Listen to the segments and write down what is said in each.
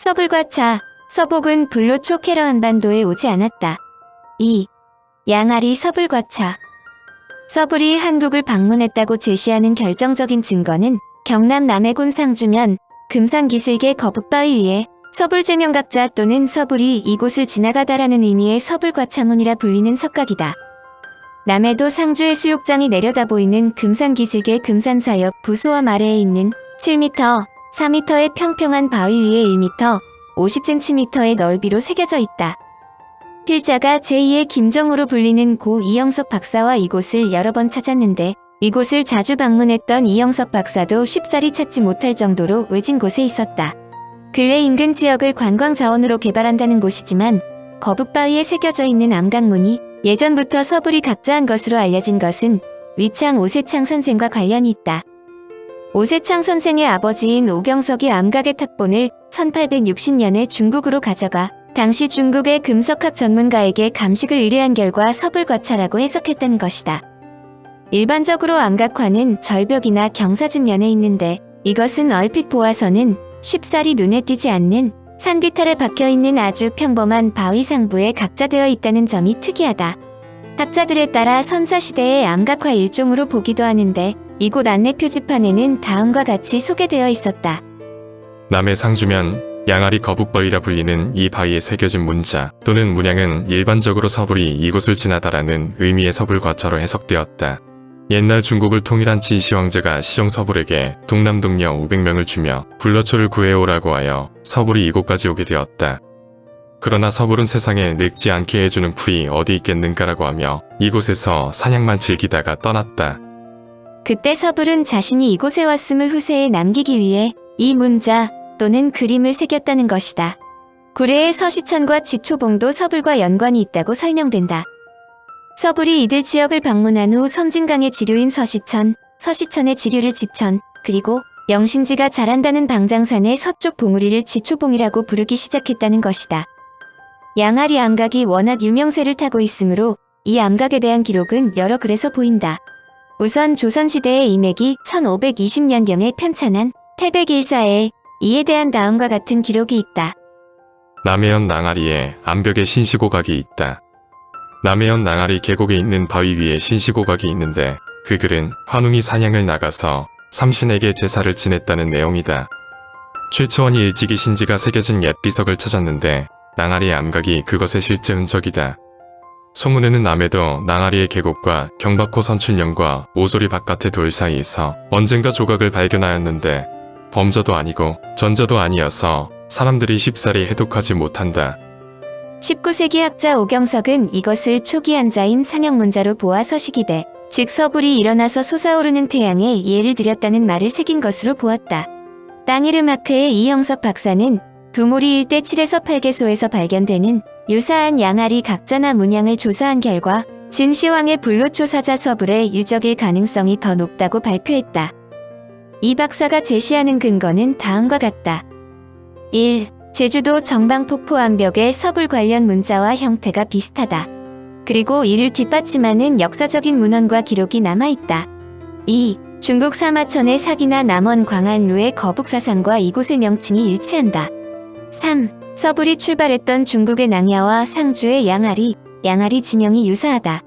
서불과 차, 서복은 불로초 캐러 한반도에 오지 않았다. 2. 양아리 서불과 차. 서불이 한국을 방문했다고 제시하는 결정적인 증거는 경남 남해군 상주면 금산기슭의 거북바위 위에 서불제명각자 또는 서불이 이곳을 지나가다라는 의미의 서불과차문이라 불리는 석각이다. 남해도 상주의 수욕장이 내려다 보이는 금산기슭의 금산사역 부소암 아래에 있는 7m, 4m의 평평한 바위 위에 1m, 50cm의 넓이로 새겨져 있다. 필자가 제2의 김정호로 불리는 고 이영석 박사와 이곳을 여러 번 찾았는데 이곳을 자주 방문했던 이영석 박사도 쉽사리 찾지 못할 정도로 외진 곳에 있었다. 근래 인근 지역을 관광 자원으로 개발한다는 곳이지만 거북바위에 새겨져 있는 암각문이 예전부터 서불이 각자한 것으로 알려진 것은 위창 오세창 선생과 관련이 있다. 오세창 선생의 아버지인 오경석이 암각의 탁본을 1860년에 중국으로 가져가 당시 중국의 금석학 전문가에게 감식을 의뢰한 결과 서불과차라고 해석했다는 것이다. 일반적으로 암각화는 절벽이나 경사진면에 있는데 이것은 얼핏 보아서는 쉽사리 눈에 띄지 않는 산비탈에 박혀있는 아주 평범한 바위 상부에 각자되어 있다는 점이 특이하다. 학자들에 따라 선사시대의 암각화 일종으로 보기도 하는데 이곳 안내 표지판에는 다음과 같이 소개되어 있었다. 남해 상주면 양아리 거북바위라 불리는 이 바위에 새겨진 문자 또는 문양은 일반적으로 서불이 이곳을 지나다라는 의미의 서불과차로 해석되었다. 옛날 중국을 통일한 지시 황제가 시정 서불에게 동남동녀 500명을 주며 불로초를 구해오라고 하여 서불이 이곳까지 오게 되었다. 그러나 서불은 세상에 늙지 않게 해주는 풀이 어디 있겠는가라고 하며 이곳에서 사냥만 즐기다가 떠났다. 그때 서불은 자신이 이곳에 왔음을 후세에 남기기 위해 이 문자 또는 그림을 새겼다는 것이다. 구례의 서시천과 지초봉도 서불과 연관이 있다고 설명된다. 서불이 이들 지역을 방문한 후 섬진강의 지류인 서시천, 서시천의 지류를 지천, 그리고 영신지가 자란다는 방장산의 서쪽 봉우리를 지초봉이라고 부르기 시작했다는 것이다. 양아리 암각이 워낙 유명세를 타고 있으므로 이 암각에 대한 기록은 여러 글에서 보인다. 우선 조선시대의 이맥이 1520년경에 편찬한 태백일사에 이에 대한 다음과 같은 기록이 있다. 남해현 낭아리에 암벽에 신시고각이 있다. 남해현 낭아리 계곡에 있는 바위 위에 신시고각이 있는데 그 글은 환웅이 사냥을 나가서 삼신에게 제사를 지냈다는 내용이다. 최초원이 일찍이 신지가 새겨진 옛 비석을 찾았는데 낭아리의 암각이 그것의 실제 흔적이다. 소문에는 남해도 낭아리의 계곡과 경박호 선출령과 오소리 바깥의 돌 사이에서 언젠가 조각을 발견하였는데 범저도 아니고 전저도 아니어서 사람들이 쉽사리 해독하지 못한다. 19세기 학자 오경석은 이것을 초기 한자인 상형문자로 보아 서식이배, 즉 서불이 일어나서 솟아오르는 태양에 예를 들였다는 말을 새긴 것으로 보았다. 땅이르마크의 이형석 박사는 두모리 일대 7에서 8개소에서 발견되는 유사한 양아리 각자나 문양을 조사한 결과 진시황의 불로초 사자 서불의 유적일 가능성이 더 높다고 발표했다. 이 박사가 제시하는 근거는 다음과 같다. 1. 제주도 정방폭포 암벽의 서불 관련 문자와 형태가 비슷하다. 그리고 이를 뒷받침하는 역사적인 문헌과 기록이 남아있다. 2. 중국 사마천의 사기나 남원 광안루의 거북사상과 이곳의 명칭이 일치한다. 3. 서불이 출발했던 중국의 낭야와 상주의 양아리 지명이 유사하다.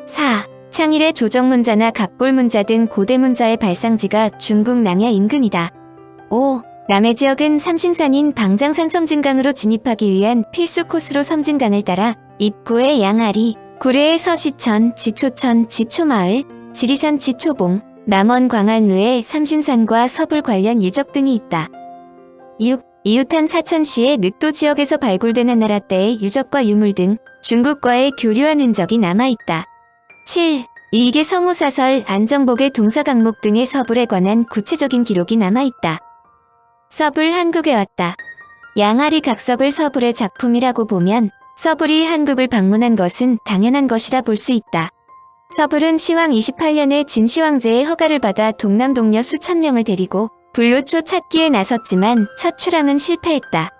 4. 창일의 조정문자나 갑골문자 등 고대문자의 발상지가 중국 낭야 인근이다. 5. 남해 지역은 삼신산인 방장산 섬진강으로 진입하기 위한 필수 코스로 섬진강을 따라 입구의 양아리, 구례의 서시천, 지초천, 지초마을, 지리산 지초봉, 남원 광안루의 삼신산과 서불 관련 유적 등이 있다. 6. 이웃한 사천시의 늑도 지역에서 발굴된 한나라 때의 유적과 유물 등 중국과의 교류한 흔적이 남아있다. 7. 이익의 성우사설, 안정복의 동사강목 등의 서불에 관한 구체적인 기록이 남아있다. 서불 한국에 왔다. 양아리 각석을 서불의 작품이라고 보면 서불이 한국을 방문한 것은 당연한 것이라 볼 수 있다. 서불은 시황 28년에 진시황제의 허가를 받아 동남동녀 수천 명을 데리고 불로초 찾기에 나섰지만 첫 출항은 실패했다.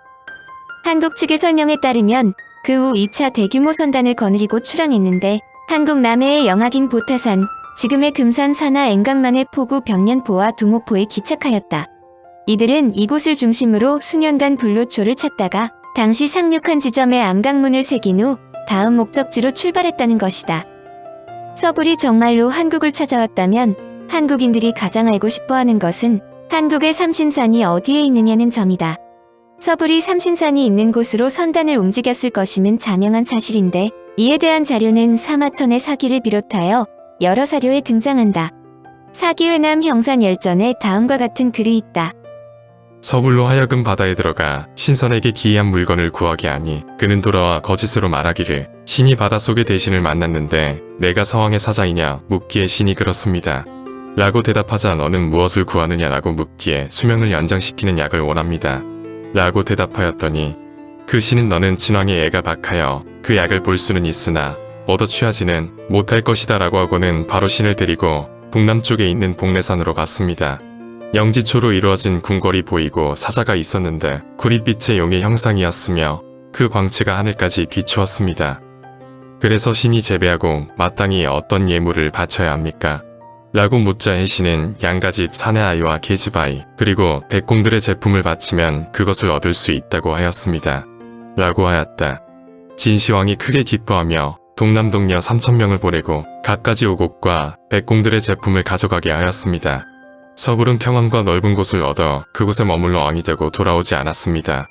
한국 측의 설명에 따르면 그 후 2차 대규모 선단을 거느리고 출항했는데 한국 남해의 영악인 보타산, 지금의 금산 산하 앵강만의 포구 벽년포와 두모포에 기착하였다. 이들은 이곳을 중심으로 수년간 불로초를 찾다가 당시 상륙한 지점에 암각문을 새긴 후 다음 목적지로 출발했다는 것이다. 서불이 정말로 한국을 찾아왔다면 한국인들이 가장 알고 싶어하는 것은 한국의 삼신산이 어디에 있느냐는 점이다. 서불이 삼신산이 있는 곳으로 선단을 움직였을 것임은 자명한 사실인데 이에 대한 자료는 사마천의 사기를 비롯하여 여러 사료에 등장한다. 사기회남 형산열전에 다음과 같은 글이 있다. 서불로 하여금 바다에 들어가 신선에게 기이한 물건을 구하게 하니 그는 돌아와 거짓으로 말하기를 신이 바닷속의 대신을 만났는데 내가 서왕의 사자이냐 묻기에 신이 그렇습니다. 라고 대답하자 너는 무엇을 구하느냐라고 묻기에 수명을 연장시키는 약을 원합니다. 라고 대답하였더니 그 신은 너는 진왕의 애가 박하여 그 약을 볼 수는 있으나 얻어 취하지는 못할 것이다 라고 하고는 바로 신을 데리고 북남쪽에 있는 복례산으로 갔습니다. 영지초로 이루어진 궁궐이 보이고 사자가 있었는데 구릿빛의 용의 형상이었으며 그 광채가 하늘까지 비추었습니다. 그래서 신이 재배하고 마땅히 어떤 예물을 바쳐야 합니까? 라고 묻자 해신은 양가집 사내아이와 계집아이 그리고 백공들의 제품을 바치면 그것을 얻을 수 있다고 하였습니다. 라고 하였다. 진시황이 크게 기뻐하며 동남동녀 3,000명을 보내고 갖가지 오곡과 백공들의 제품을 가져가게 하였습니다. 서불은 평안과 넓은 곳을 얻어 그곳에 머물러 왕이 되고 돌아오지 않았습니다.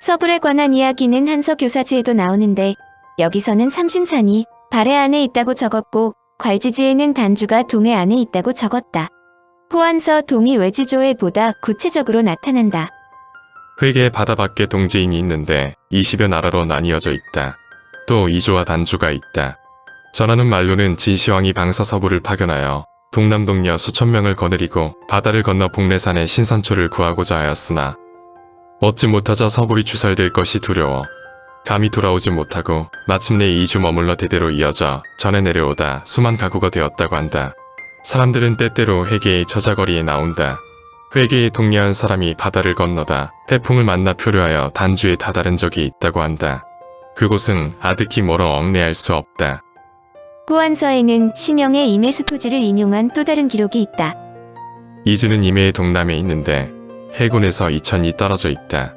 서불에 관한 이야기는 한서교사지에도 나오는데 여기서는 삼신산이 발해 안에 있다고 적었고 괄지지에는 단주가 동해 안에 있다고 적었다. 호안서 동이 외지조에 보다 구체적으로 나타난다. 회계의 바다 밖에 동지인이 있는데 20여 나라로 나뉘어져 있다. 또 이조와 단주가 있다. 전하는 말로는 진시황이 방사서부를 파견하여 동남동녀 수천 명을 거느리고 바다를 건너 복례산의 신선초를 구하고자 하였으나 얻지 못하자 서불이 추설될 것이 두려워 감히 돌아오지 못하고 마침내 2주 머물러 대대로 이어져 전해 내려오다 수만 가구가 되었다고 한다. 사람들은 때때로 회계의 저자거리에 나온다. 회계에 동려한 사람이 바다를 건너다 태풍을 만나 표류하여 단주에 다다른 적이 있다고 한다. 그곳은 아득히 멀어 얽내할 수 없다. 호안서에는 심영의 임해수 토지를 인용한 또 다른 기록이 있다. 이주는 임해의 동남에 있는데 해군에서 2,000이 떨어져 있다.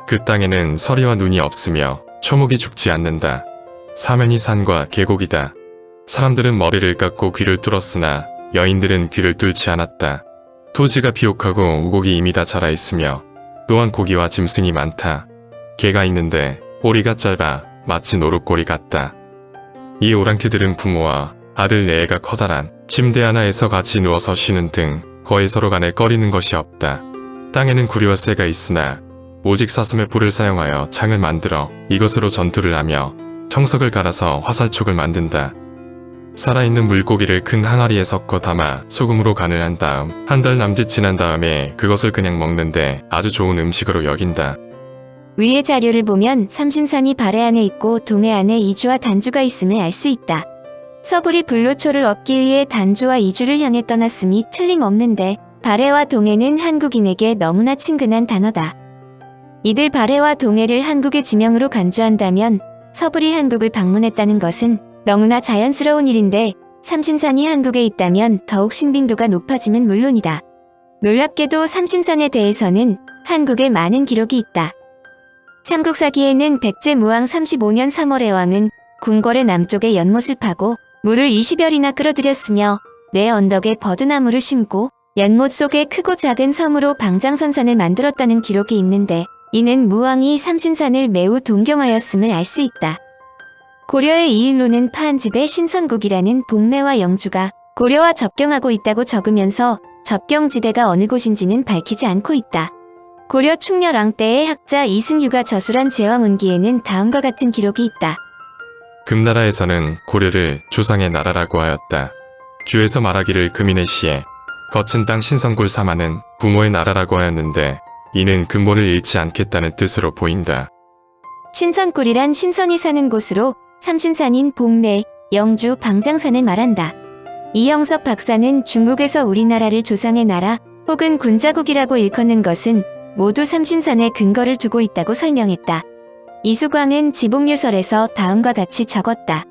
그 땅에는 서리와 눈이 없으며 초목이 죽지 않는다. 사면이 산과 계곡이다. 사람들은 머리를 깎고 귀를 뚫었으나 여인들은 귀를 뚫지 않았다. 토지가 비옥하고 우곡이 이미 다 자라 있으며 또한 고기와 짐승이 많다. 개가 있는데 꼬리가 짧아 마치 노루꼬리 같다. 이 오랑캐들은 부모와 아들 내애가 커다란 침대 하나에서 같이 누워서 쉬는 등 거의 서로 간에 꺼리는 것이 없다. 땅에는 구리와 쇠가 있으나 오직 사슴의 뿔을 사용하여 창을 만들어 이것으로 전투를 하며 청석을 갈아서 화살촉을 만든다. 살아있는 물고기를 큰 항아리에 섞어 담아 소금으로 간을 한 다음 한 달 남짓 지난 다음에 그것을 그냥 먹는데 아주 좋은 음식으로 여긴다. 위의 자료를 보면 삼신산이 발해 안에 있고 동해 안에 이주와 단주가 있음을 알 수 있다. 서불이 불로초를 얻기 위해 단주와 이주를 향해 떠났음이 틀림없는데 발해와 동해는 한국인에게 너무나 친근한 단어다. 이들 발해와 동해를 한국의 지명으로 간주한다면 서불이 한국을 방문했다는 것은 너무나 자연스러운 일인데 삼신산이 한국에 있다면 더욱 신빙도가 높아짐은 물론이다. 놀랍게도 삼신산에 대해서는 한국에 많은 기록이 있다. 삼국사기에는 백제무왕 35년 3월의 왕은 궁궐의 남쪽에 연못을 파고 물을 20열이나 끌어들였으며 내 언덕에 버드나무를 심고 연못 속에 크고 작은 섬으로 방장선산을 만들었다는 기록이 있는데 이는 무왕이 삼신산을 매우 동경하였음을 알 수 있다. 고려의 이일로는 파한집에 신선국이라는 복례와 영주가 고려와 접경하고 있다고 적으면서 접경지대가 어느 곳인지는 밝히지 않고 있다. 고려 충렬왕 때의 학자 이승유가 저술한 제왕운기에는 다음과 같은 기록이 있다. 금나라에서는 고려를 조상의 나라라고 하였다. 주에서 말하기를 금인의 시에 거친 땅 신선골 사마는 부모의 나라라고 하였는데 이는 근본을 잃지 않겠다는 뜻으로 보인다. 신선꿀이란 신선이 사는 곳으로 삼신산인 복례, 영주, 방장산을 말한다. 이영석 박사는 중국에서 우리나라를 조상의 나라 혹은 군자국이라고 일컫는 것은 모두 삼신산에 근거를 두고 있다고 설명했다. 이수광은 지복유설에서 다음과 같이 적었다.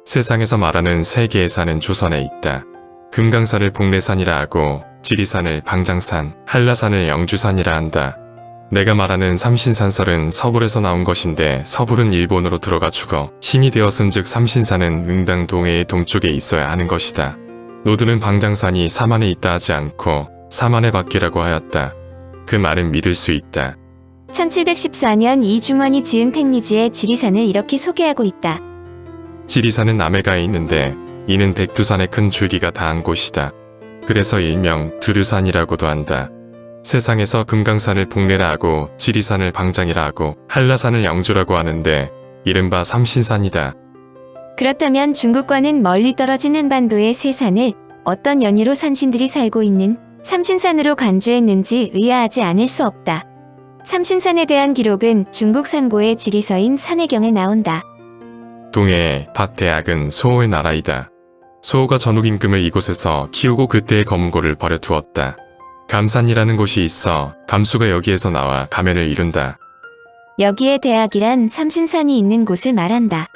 세상에서 말하는 세 개의 산은 조선에 있다. 금강산을 복례산이라 하고 지리산을 방장산, 한라산을 영주산이라 한다. 내가 말하는 삼신산설은 서불에서 나온 것인데 서불은 일본으로 들어가 죽어 신이 되었음즉 삼신산은 응당 동해의 동쪽에 있어야 하는 것이다. 노드는 방장산이 사만에 있다 하지 않고 사만의 밖이라고 하였다. 그 말은 믿을 수 있다. 1714년 이중원이 지은 택리지에 지리산을 이렇게 소개하고 있다. 지리산은 남해가에 있는데 이는 백두산의 큰 줄기가 닿은 곳이다. 그래서 일명 두류산이라고도 한다. 세상에서 금강산을 복례라 하고 지리산을 방장이라 하고 한라산을 영주라고 하는데 이른바 삼신산이다. 그렇다면 중국과는 멀리 떨어진 한반도의 세 산을 어떤 연유로 산신들이 살고 있는 삼신산으로 간주했는지 의아하지 않을 수 없다. 삼신산에 대한 기록은 중국 상고의 지리서인 산해경에 나온다. 동해의 박대학은 소호의 나라이다. 소호가 전욱임금을 이곳에서 키우고 그때의 검은고를 버려두었다. 감산이라는 곳이 있어 감수가 여기에서 나와 감해를 이룬다. 여기에 대학이란 삼신산이 있는 곳을 말한다.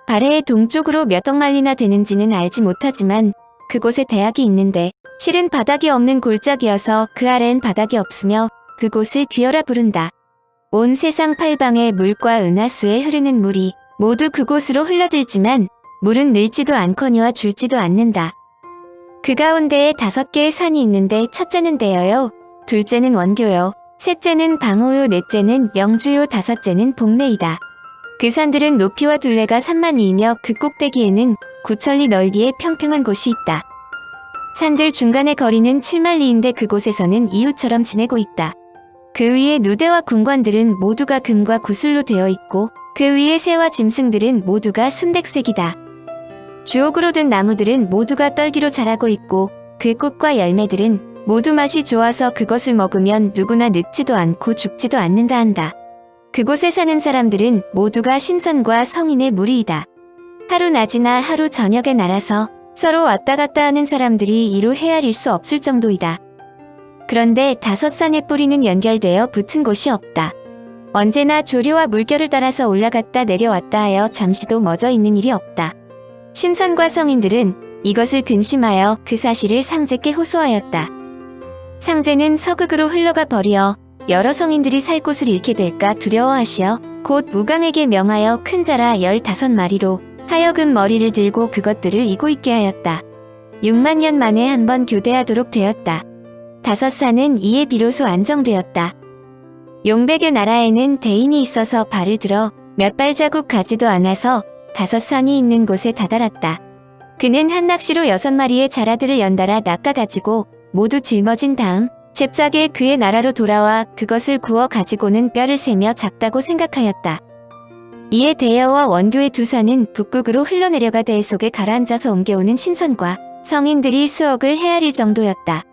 발해의 동쪽으로 몇 억마일이나 되는지는 알지 못하지만 그곳에 대학이 있는데 실은 바닥이 없는 골짜기여서 그 아래엔 바닥이 없으며 그곳을 귀어라 부른다. 온 세상 팔방의 물과 은하수에 흐르는 물이 모두 그곳으로 흘러들지만 물은 늘지도 않거니와 줄지도 않는다. 그 가운데에 5개의 산이 있는데 첫째는 대여요, 둘째는 원교요, 셋째는 방호요, 넷째는 영주요, 다섯째는 복례이다. 그 산들은 높이와 둘레가 3만 리이며 그 꼭대기에는 9천리 넓이의 평평한 곳이 있다. 산들 중간의 거리는 7만 리인데 그곳에서는 이웃처럼 지내고 있다. 그 위에 누대와 궁관들은 모두가 금과 구슬로 되어 있고 그 위에 새와 짐승들은 모두가 순백색이다. 주옥으로 든 나무들은 모두가 떨기로 자라고 있고 그 꽃과 열매들은 모두 맛이 좋아서 그것을 먹으면 누구나 늙지도 않고 죽지도 않는다 한다. 그곳에 사는 사람들은 모두가 신선과 성인의 무리이다. 하루 낮이나 하루 저녁에 날아서 서로 왔다 갔다 하는 사람들이 이루 헤아릴 수 없을 정도이다. 그런데 5산의 뿌리는 연결되어 붙은 곳이 없다. 언제나 조류와 물결을 따라서 올라갔다 내려왔다 하여 잠시도 멎어 있는 일이 없다. 신선과 성인들은 이것을 근심하여 그 사실을 상제께 호소하였다. 상제는 서극으로 흘러가 버리어 여러 성인들이 살 곳을 잃게 될까 두려워하시어 곧 우강에게 명하여 큰 자라 15마리로 하여금 머리를 들고 그것들을 이고 있게 하였다. 6만 년 만에 한 번 교대하도록 되었다. 5산은 이에 비로소 안정되었다. 용백의 나라에는 대인이 있어서 발을 들어 몇 발자국 가지도 않아서 5산이 있는 곳에 다다랐다. 그는 한 낚시로 6마리의 자라들을 연달아 낚아가지고 모두 짊어진 다음 잽싸게 그의 나라로 돌아와 그것을 구워 가지고는 뼈를 세며 작다고 생각하였다. 이에 대여와 원교의 2산은 북극으로 흘러내려가 대 속에 가라앉아서 옮겨오는 신선과 성인들이 수억을 헤아릴 정도였다.